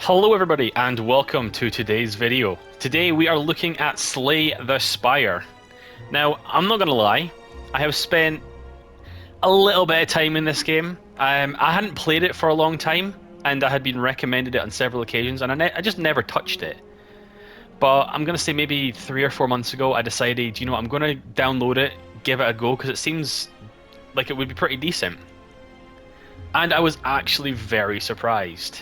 Hello everybody and welcome to today's video. Today we are looking at Slay the Spire. Now, I'm not gonna lie, I have spent a little bit of time in this game. I hadn't played it for a long time and I had been recommended it on several occasions and I just never touched it. But I'm gonna say maybe 3 or 4 months ago I decided, you know, I'm gonna download it, give it a go because it seems like it would be pretty decent. And I was actually very surprised.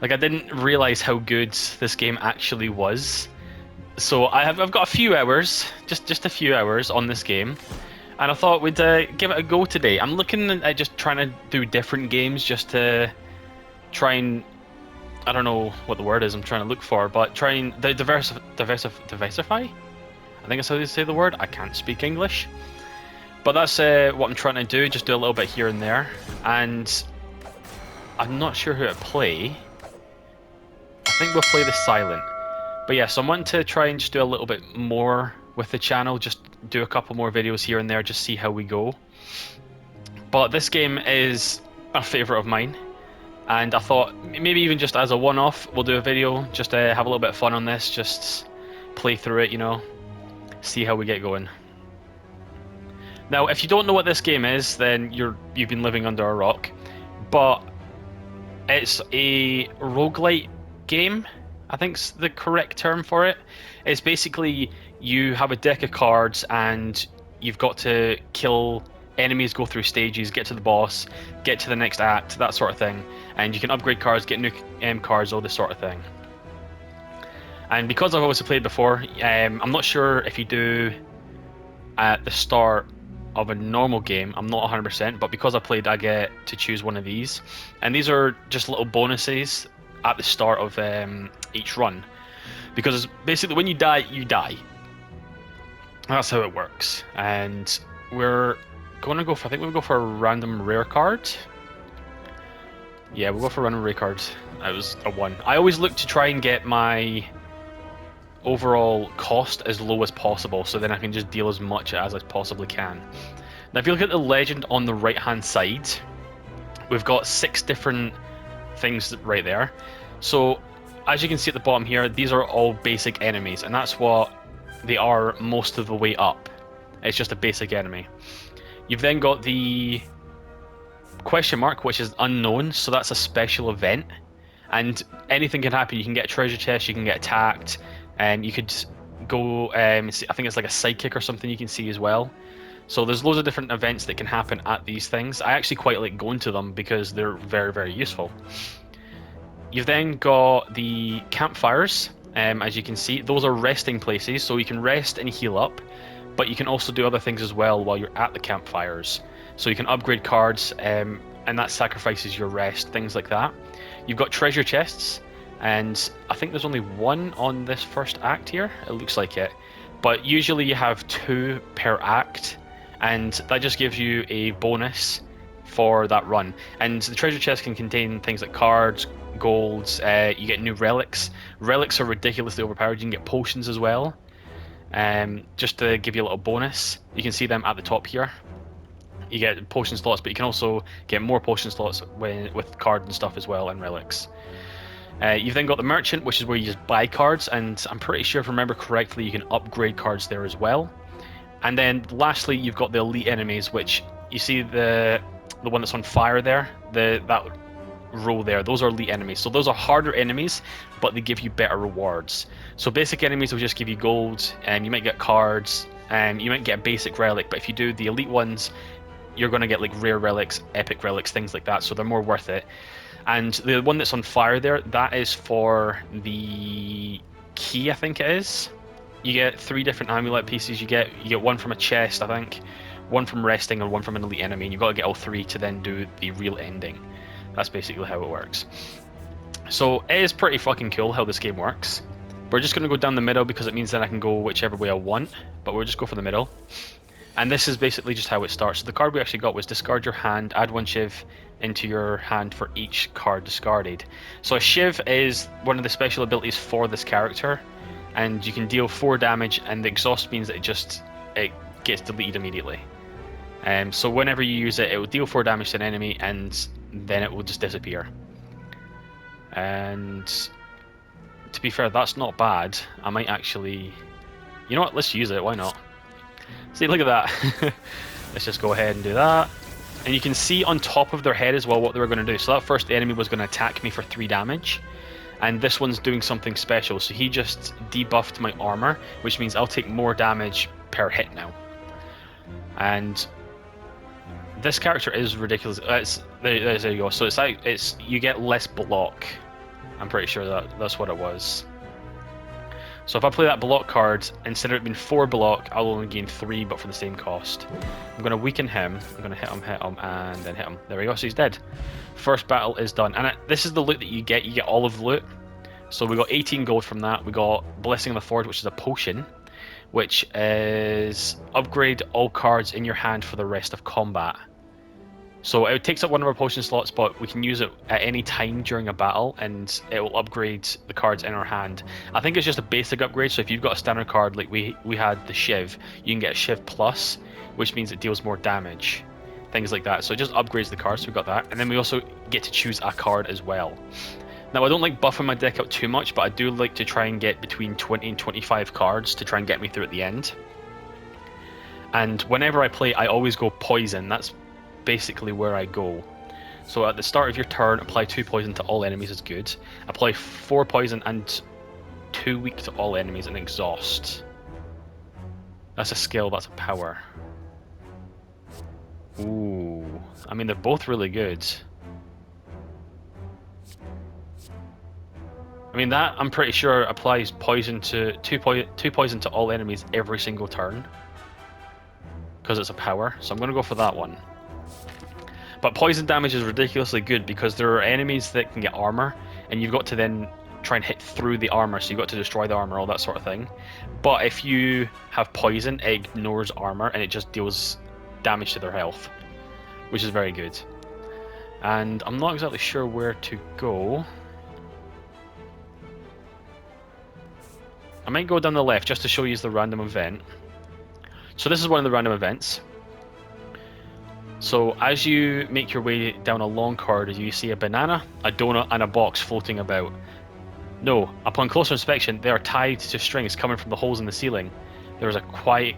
Like, I didn't realize how good this game actually was. So I've got a few hours, just a few hours on this game, and I thought we'd give it a go today. I'm looking at just trying to do different games just to try and, I don't know what the word is I'm trying to look for, but try and diversify. I think that's how they say the word. I can't speak English, but that's what I'm trying to do. Just do a little bit here and there, and I'm not sure who to play. I think we'll play the silent. But yeah, so I'm wanting to try and just do a little bit more with the channel, just do a couple more videos here and there, just see how we go. But this game is a favourite of mine, and I thought maybe even just as a one-off, we'll do a video, just to have a little bit of fun on this, just play through it, you know, see how we get going. Now, if you don't know what this game is, then you've been living under a rock, but it's a roguelite game, I think's the correct term for it. It's basically you have a deck of cards and you've got to kill enemies, go through stages, get to the boss, get to the next act, that sort of thing. And you can upgrade cards, get new cards, all this sort of thing. And because I've obviously played before, I'm not sure if you do at the start of a normal game, I'm not 100%, but because I played, I get to choose one of these. And these are just little bonuses at the start of each run, because basically when you die, you die. That's how it works. And we're going to go for, I think we'll go for a random rare card. Yeah, we'll go for a random rare card. It was a 1. I always look to try and get my overall cost as low as possible, so then I can just deal as much as I possibly can. Now, if you look at the legend on the right hand side, we've got 6 different things right there. So as you can see at the bottom here, these are all basic enemies, and that's what they are most of the way up. It's just a basic enemy. You've then got the question mark, which is unknown, so that's a special event, and anything can happen. You can get a treasure chest, you can get attacked, and you could go I think it's like a sidekick or something you can see as well. So there's loads of different events that can happen at these things. I actually quite like going to them because they're very, very useful. You've then got the campfires, as you can see. Those are resting places, so you can rest and heal up, but you can also do other things as well while you're at the campfires. So you can upgrade cards, and that sacrifices your rest, things like that. You've got treasure chests, and I think there's only 1 on this first act here. It looks like it. But usually you have 2 per act, and that just gives you a bonus for that run. And the treasure chest can contain things like cards, golds, you get new relics. Relics are ridiculously overpowered. You can get potions as well, just to give you a little bonus. You can see them at the top here. You get potion slots, but you can also get more potion slots with cards and stuff as well, and relics. You've then got the merchant, which is where you just buy cards, and I'm pretty sure if I remember correctly, you can upgrade cards there as well. And then lastly, you've got the elite enemies, which you see the one that's on fire there, that row there, those are elite enemies. So those are harder enemies, but they give you better rewards. So basic enemies will just give you gold, and you might get cards, and you might get a basic relic, but if you do the elite ones, you're going to get like rare relics, epic relics, things like that, so they're more worth it. And the one that's on fire there, that is for the key, I think it is. You get 3 different amulet pieces. You get 1 from a chest, I think, 1 from resting, and 1 from an elite enemy, and you've got to get all 3 to then do the real ending. That's basically how it works. So it is pretty fucking cool how this game works. We're just going to go down the middle because it means that I can go whichever way I want, but we'll just go for the middle. And this is basically just how it starts. So the card we actually got was discard your hand, add 1 shiv into your hand for each card discarded. So a shiv is one of the special abilities for this character, and you can deal 4 damage, and the exhaust means that it gets deleted immediately. So whenever you use it, it will deal 4 damage to an enemy, and then it will just disappear. And to be fair, that's not bad. I might actually... You know what? Let's use it. Why not? See, look at that. Let's just go ahead and do that. And you can see on top of their head as well what they were going to do. So that first enemy was going to attack me for 3 damage. And this one's doing something special. So he just debuffed my armor, which means I'll take more damage per hit now. And this character is ridiculous. There you go. So it's you get less block. I'm pretty sure that's what it was. So if I play that block card, instead of it being 4 block, I'll only gain 3, but for the same cost. I'm going to weaken him. I'm going to hit him, and then hit him. There we go, so he's dead. First battle is done. And this is the loot that you get. You get all of the loot. So we got 18 gold from that. We got Blessing of the Forge, which is a potion, which is upgrade all cards in your hand for the rest of combat. So it takes up one of our potion slots, but we can use it at any time during a battle, and it will upgrade the cards in our hand. I think it's just a basic upgrade, so if you've got a standard card, like we had the Shiv, you can get a Shiv Plus, which means it deals more damage. Things like that. So it just upgrades the cards, so we got that. And then we also get to choose a card as well. Now, I don't like buffing my deck out too much, but I do like to try and get between 20 and 25 cards to try and get me through at the end. And whenever I play, I always go Poison. That's basically where I go. So at the start of your turn, apply 2 poison to all enemies is good. Apply 4 poison and 2 weak to all enemies and exhaust. That's a skill, that's a power. Ooh, I mean they're both really good. I mean that I'm pretty sure applies poison to 2 poison to all enemies every single turn, because it's a power. So I'm going to go for that one. But poison damage is ridiculously good because there are enemies that can get armor, and you've got to then try and hit through the armor, so you've got to destroy the armor, all that sort of thing. But if you have poison, it ignores armor and it just deals damage to their health, which is very good. And I'm not exactly sure where to go. I might go down the left just to show you the random event. So this is one of the random events. So as you make your way down a long corridor, you see a banana, a donut, and a box floating about. No, upon closer inspection, they are tied to strings coming from the holes in the ceiling. There is a quiet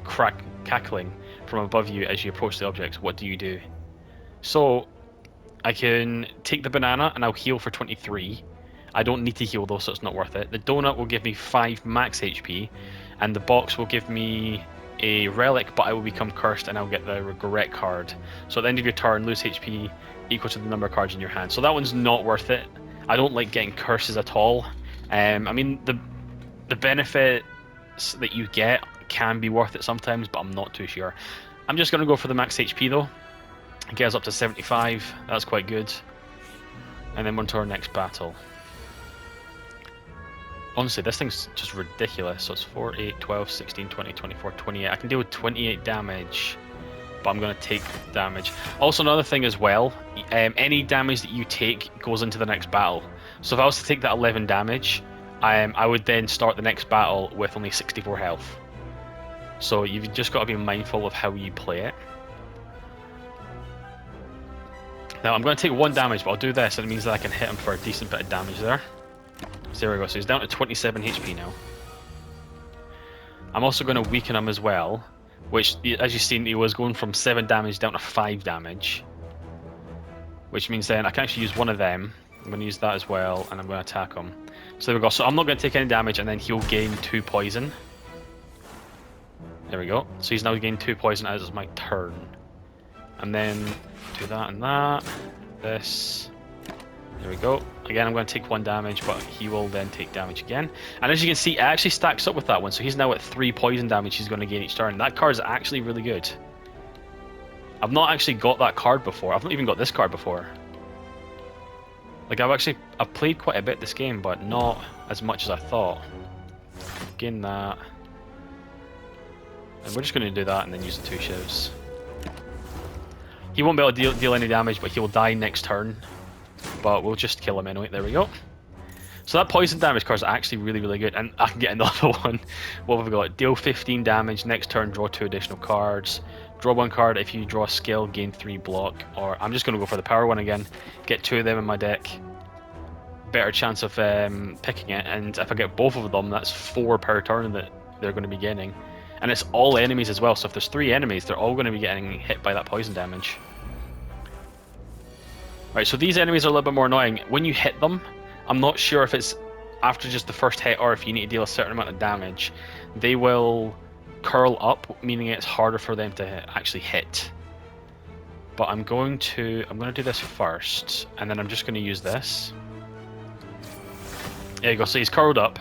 cackling from above you as you approach the objects. What do you do? So I can take the banana and I'll heal for 23. I don't need to heal though, so it's not worth it. The donut will give me 5 max HP, and the box will give me a relic, but I will become cursed and I'll get the regret card. So at the end of your turn, lose HP equal to the number of cards in your hand. So that one's not worth it. I don't like getting curses at all. I mean, the benefits that you get can be worth it sometimes, but I'm not too sure. I'm just going to go for the max HP though. It gets up to 75. That's quite good. And then on to our next battle. Honestly, this thing's just ridiculous. So it's 4, 8, 12, 16, 20, 24, 28. I can deal with 28 damage, but I'm going to take damage. Also, another thing as well, any damage that you take goes into the next battle. So if I was to take that 11 damage, I would then start the next battle with only 64 health. So you've just got to be mindful of how you play it. Now I'm going to take 1 damage, but I'll do this, and it means that I can hit him for a decent bit of damage there. So there we go, so he's down to 27 HP now. I'm also going to weaken him as well, which, as you've seen, he was going from 7 damage down to 5 damage. Which means then I can actually use one of them. I'm going to use that as well, and I'm going to attack him. So there we go, so I'm not going to take any damage, and then he'll gain 2 poison. There we go, so he's now gained 2 poison as my turn. And then do that and that. This. There we go. Again, I'm going to take 1 damage, but he will then take damage again. And as you can see, it actually stacks up with that one. So he's now at 3 poison damage he's going to gain each turn. That card is actually really good. I've not actually got that card before. I've not even got this card before. Like, I've played quite a bit this game, but not as much as I thought. Gain that. And we're just going to do that and then use the 2 shivs. He won't be able to deal any damage, but he will die next turn. But we'll just kill him anyway. There we go. So that poison damage card is actually really, really good. And I can get another one. What have we got? Deal 15 damage. Next turn, draw 2 additional cards. Draw 1 card. If you draw a skill, gain 3 block. Or I'm just going to go for the power one again. Get 2 of them in my deck. better chance of picking it, and if I get both of them, that's 4 per turn that they're going to be gaining. And it's all enemies as well, so if there's 3 enemies, they're all going to be getting hit by that poison damage. Right, so these enemies are a little bit more annoying. When you hit them, I'm not sure if it's after just the first hit or if you need to deal a certain amount of damage. They will curl up, meaning it's harder for them to actually hit. But I'm going to do this first, and then I'm just going to use this. There you go. So he's curled up,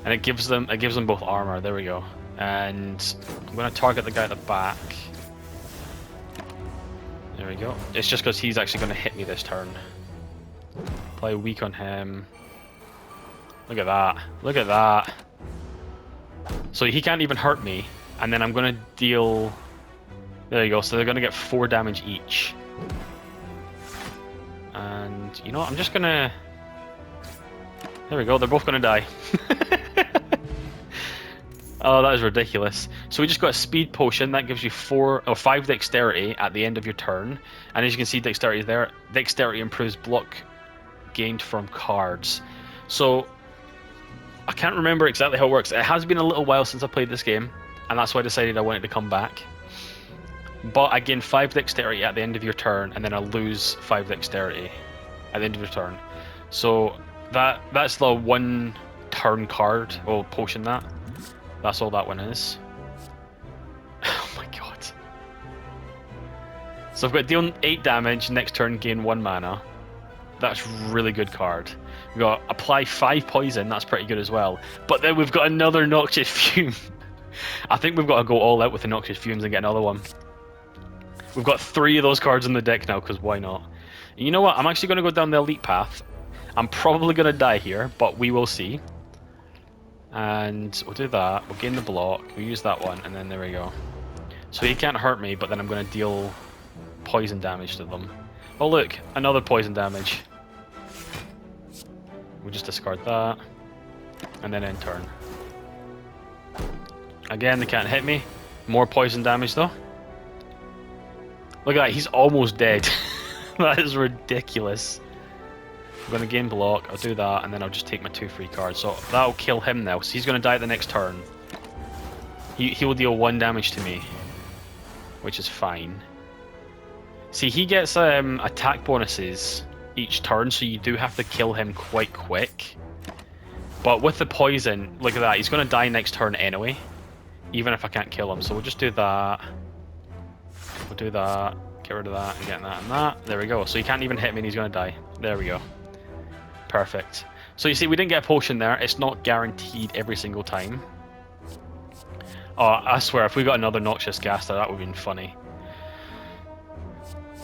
and it gives them both armor. There we go. And I'm going to target the guy at the back. There we go. It's just because he's actually going to hit me this turn. Play weak on him. Look at that. Look at that. So he can't even hurt me, and then I'm going to deal... There you go, so they're going to get 4 damage each. And, you know what, I'm just going to... There we go, they're both going to die. Oh, that is ridiculous. So we just got a speed potion, that gives you 5 dexterity at the end of your turn. And as you can see, dexterity is there. Dexterity improves block gained from cards. So, I can't remember exactly how it works. It has been a little while since I played this game, and that's why I decided I wanted to come back. But I gain 5 dexterity at the end of your turn, and then I lose 5 dexterity at the end of your turn. So that's the 1 turn card, or potion that. That's all that one is. Oh my god. So I've got deal 8 damage, next turn gain 1 mana. That's really good card. We've got apply 5 poison, that's pretty good as well. But then we've got another Noxious Fume. I think we've got to go all out with the Noxious Fumes and get another one. We've got 3 of those cards in the deck now, because why not? And you know what? I'm actually going to go down the elite path. I'm probably going to die here, but we will see. And we'll do that. We'll gain the block. We'll use that one, and then there we go. So he can't hurt me, but then I'm going to deal poison damage to them. Oh look, another poison damage. We'll just discard that. And then end turn. Again, they can't hit me. More poison damage though. Look at that, he's almost dead. That is ridiculous. I'm going to gain block, I'll do that, and then I'll just take my 2 free cards. So that'll kill him now, so he's going to die at the next turn. He will deal 1 damage to me, which is fine. See, he gets attack bonuses each turn, so you do have to kill him quite quick. But with the poison, look at that, he's going to die next turn anyway, even if I can't kill him. So we'll just do that. We'll do that, get rid of that, and get that and that. There we go. So he can't even hit me and he's going to die. There we go. Perfect. So you see, we didn't get a potion there. It's not guaranteed every single time. Oh, I swear, if we got another Noxious Gaster, that would have been funny.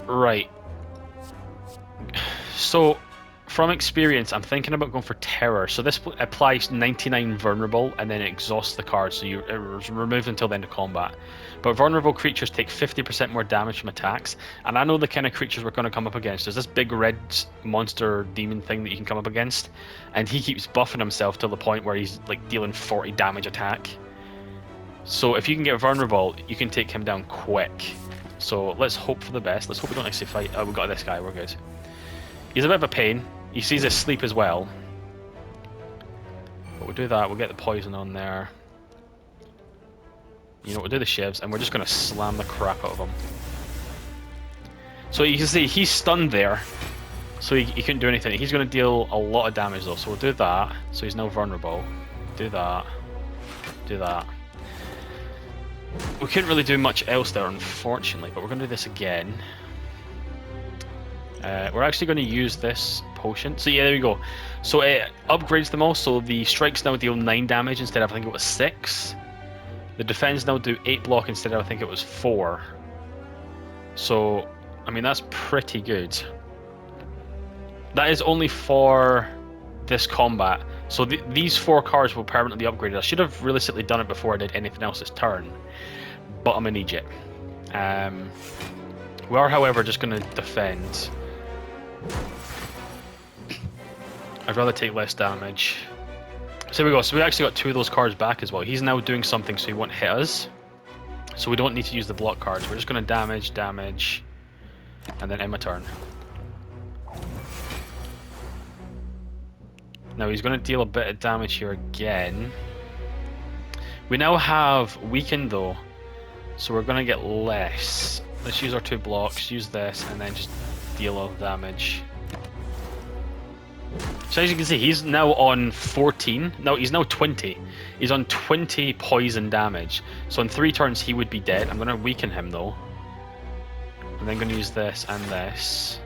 Right. So, from experience, I'm thinking about going for Terror. So this applies 99 vulnerable and then it exhausts the card, so it's removed until the end of combat. But vulnerable creatures take 50% more damage from attacks, and I know the kind of creatures we're going to come up against. There's this big red monster demon thing that you can come up against, and he keeps buffing himself to the point where he's like dealing 40 damage attack. So if you can get vulnerable, you can take him down quick. So let's hope for the best. Let's hope we don't actually fight. Oh, we got this guy, we're good. He's a bit of a pain. He sees his sleep as well. But we'll do that, we'll get the poison on there. You know, we'll do the shivs, and we're just going to slam the crap out of him. So you can see, he's stunned there. So he couldn't do anything. He's going to deal a lot of damage though, so we'll do that. So he's now vulnerable. Do that. Do that. We couldn't really do much else there, unfortunately, but we're going to do this again. We're actually going to use this potion. So yeah, there we go. So it upgrades them all, so the strikes now deal 9 damage instead of, I think it was 6. The defense now do 8 block instead of, I think it was 4. So, I mean, that's pretty good. That is only for this combat. So these 4 cards will permanently upgrade. I should have realistically done it before I did anything else this turn, but I'm gonna need it. We are, however, just going to defend. I'd rather take less damage. So here we go. So we actually got 2 of those cards back as well. He's now doing something, so he won't hit us. So we don't need to use the block cards. We're just going to damage, and then end my turn. Now he's going to deal a bit of damage here again. We now have weakened though, so we're going to get less. Let's use our 2 blocks, use this, and then just deal all the damage. So as you can see, he's now on 14. No, he's now 20. He's on 20 poison damage. So in 3 turns he would be dead. I'm going to weaken him though. I'm then going to use this and this.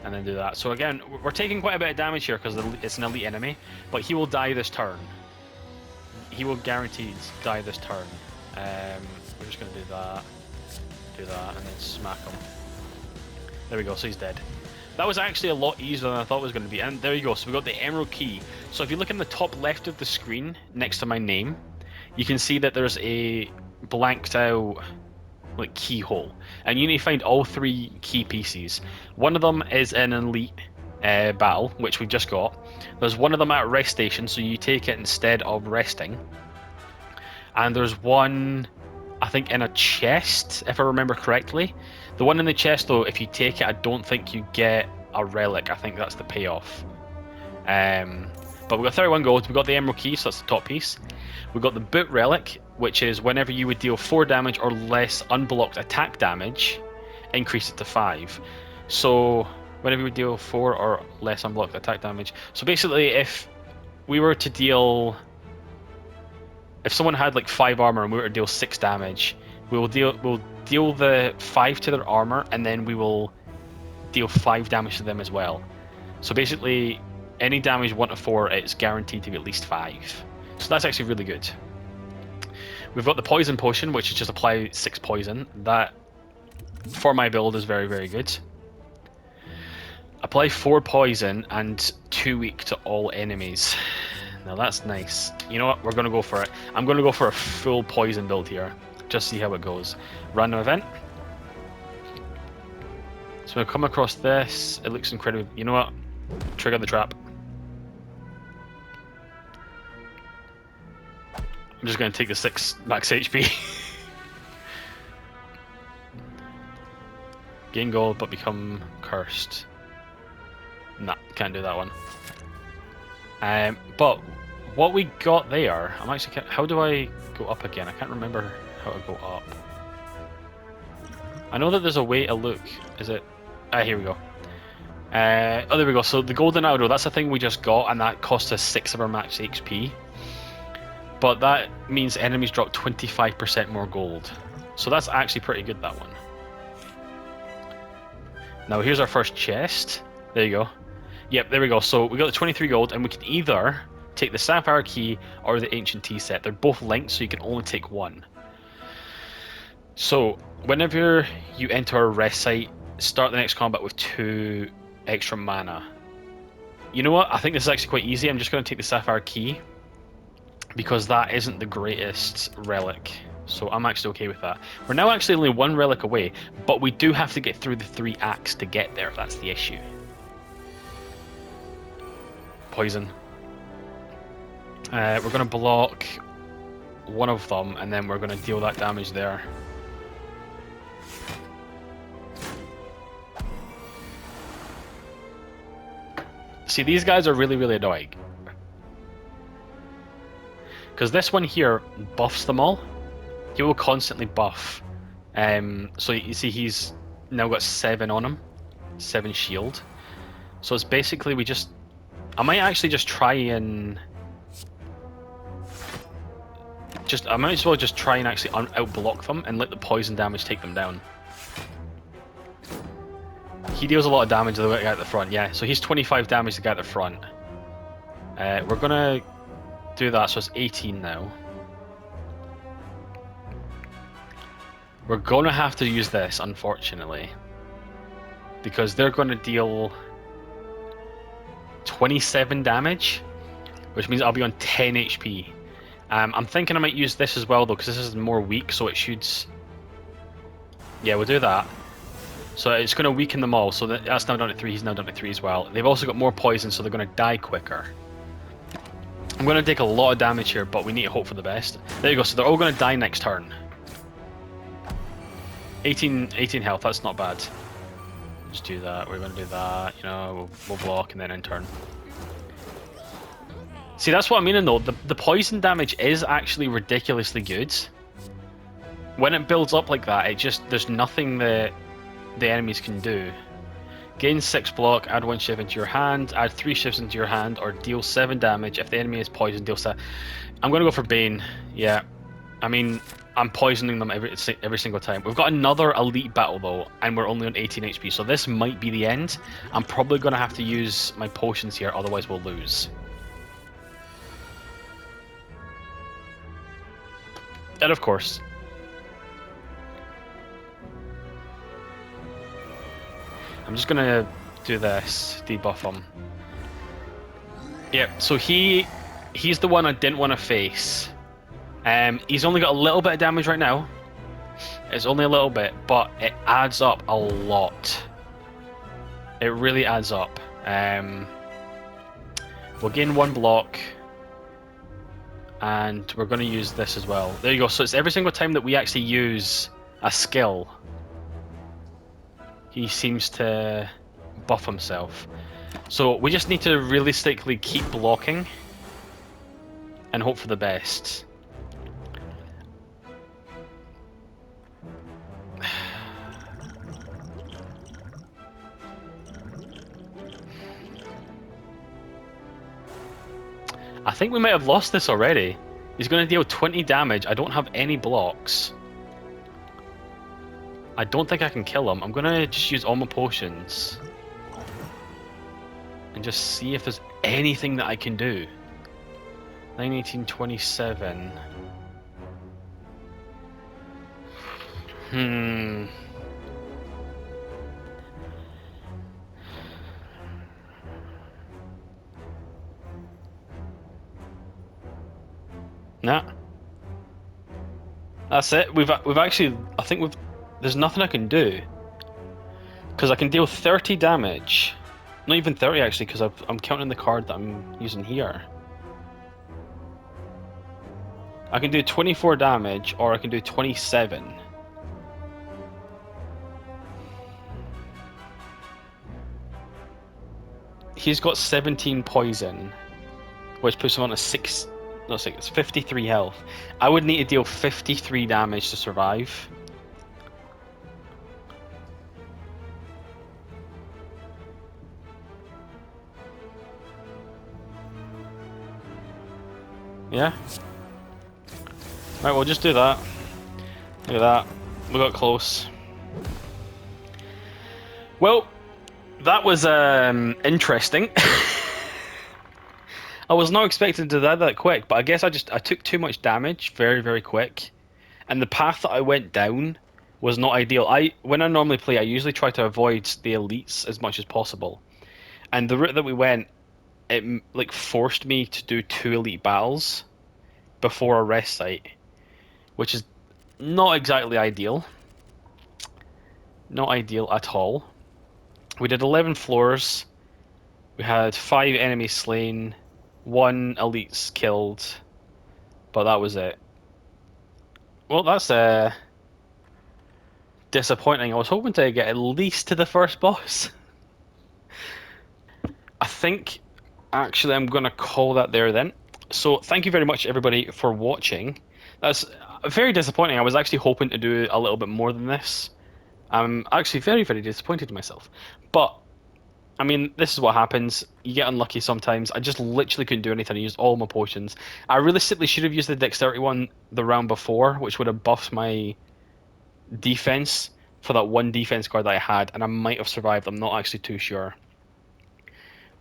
And then do that. So again, we're taking quite a bit of damage here because it's an elite enemy. But he will die this turn. He will guaranteed die this turn. We're just going to do that, and then smack him. There we go, so he's dead. That was actually a lot easier than I thought it was going to be. And there you go, so we got the emerald key. So if you look in the top left of the screen, next to my name, you can see that there's a blanked out like keyhole. And you need to find all 3 key pieces. One of them is an elite battle, which we've just got. There's one of them at a rest station, so you take it instead of resting. And there's one, I think, in a chest, if I remember correctly. The one in the chest, though, if you take it, I don't think you get a relic. I think that's the payoff. But we've got 31 gold. We've got the emerald key, so that's the top piece. We've got the boot relic, which is whenever you would deal 4 damage or less unblocked attack damage, increase it to 5. So whenever we deal 4 or less unblocked attack damage. So basically, if we were to deal... If someone had like 5 armor and we were to deal 6 damage, we'll deal the 5 to their armor, and then we will deal 5 damage to them as well. So basically, any damage 1 to 4, it's guaranteed to be at least 5. So that's actually really good. We've got the poison potion, which is just apply 6 poison. That, for my build, is very, very good. Apply 4 poison and 2 weak to all enemies. Now that's nice. You know what? We're going to go for it. I'm going to go for a full poison build here. Just see how it goes. Random event. So we'll come across this. It looks incredible. You know what? Trigger the trap. I'm just going to take the 6 max HP. Gain gold but become cursed. Nah, can't do that one. But what we got there, I'm actually... How do I go up again? I can't remember how to go up. I know that there's a way to look. Is it... Ah, here we go. Oh, there we go. So the golden arrow, that's the thing we just got, and that cost us 6 of our max HP. But that means enemies drop 25% more gold. So that's actually pretty good, that one. Now here's our first chest. There you go. Yep, there we go. So we got the 23 gold, and we can either take the sapphire key or the ancient tea set. They're both linked, so you can only take one. So whenever you enter a rest site, start the next combat with 2 extra mana. You know what? I think this is actually quite easy. I'm just going to take the sapphire key because that isn't the greatest relic. So I'm actually okay with that. We're now actually only 1 relic away, but we do have to get through the 3 acts to get there. That's the issue. Poison. We're going to block one of them, and then we're going to deal that damage there. See, these guys are really, really annoying. Because this one here buffs them all. He will constantly buff. So you see he's now got 7 on him. 7 shield. So it's basically we just... I might actually just try and... I might as well just try and actually out-block them and let the poison damage take them down. He deals a lot of damage to the guy at the front, yeah. So he's 25 damage to the guy at the front. We're gonna do that, so it's 18 now. We're gonna have to use this, unfortunately. Because they're gonna deal 27 damage, which means I'll be on 10 HP. I'm thinking I might use this as well, though, because this is more weak, so it shoots... Yeah, we'll do that. So it's going to weaken them all, so that's now down to 3, he's now down to 3 as well. They've also got more poison, so they're going to die quicker. I'm going to take a lot of damage here, but we need to hope for the best. There you go, so they're all going to die next turn. 18 health, that's not bad. Just do that, we're going to do that, you know, we'll block and then in turn. See, that's what I'm meaning though. The poison damage is actually ridiculously good. When it builds up like that, there's nothing that the enemies can do. Gain 6 block, add 1 shift into your hand, add 3 shifts into your hand, or deal 7 damage. If the enemy is poisoned, deal 7. I'm gonna go for Bane. Yeah, I mean, I'm poisoning them every single time. We've got another elite battle though, and we're only on 18 HP, so this might be the end. I'm probably gonna have to use my potions here, otherwise we'll lose. And of course. I'm just gonna do this, debuff him. Yeah, so he's the one I didn't want to face. He's only got a little bit of damage right now. It's only a little bit, but it adds up a lot. It really adds up. We'll gain 1 block. And we're going to use this as well. There you go. So it's every single time that we actually use a skill, he seems to buff himself. So we just need to realistically keep blocking and hope for the best. I think we might have lost this already. He's going to deal 20 damage. I don't have any blocks. I don't think I can kill him. I'm going to just use all my potions. And just see if there's anything that I can do. 9, 18, 27. Nah. That's it. We've actually, I think there's nothing I can do. Because I can deal 30 damage. Not even 30 actually, because I'm counting the card that I'm using here. I can do 24 damage, or I can do 27. He's got 17 poison, which puts him on a 53 health. I would need to deal 53 damage to survive. Yeah. Right, we'll just do that. Look at that. We got close. Well, that was interesting. I was not expecting to die that quick, but I guess I took too much damage very, very quick. And the path that I went down was not ideal. When I normally play, I usually try to avoid the elites as much as possible. And the route that we went, it like forced me to do 2 elite battles before a rest site, which is not exactly ideal. Not ideal at all. We did 11 floors. We had 5 enemies slain, 1 elites killed, but that was it. Well, that's disappointing. I was hoping to get at least to the first boss. I think actually I'm going to call that there then. So thank you very much everybody for watching. That's very disappointing. I was actually hoping to do a little bit more than this. I'm actually very, very disappointed in myself. But, I mean, this is what happens. You get unlucky sometimes. I just literally couldn't do anything. I used all my potions. I realistically should have used the dexterity one the round before, which would have buffed my defense for that 1 defense card that I had, and I might have survived. I'm not actually too sure.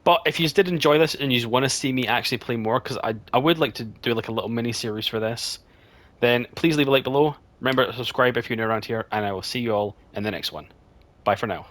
But if you did enjoy this and you want to see me actually play more, because I would like to do like a little mini series for this, then please leave a like below. Remember to subscribe if you're new around here, and I will see you all in the next one. Bye for now.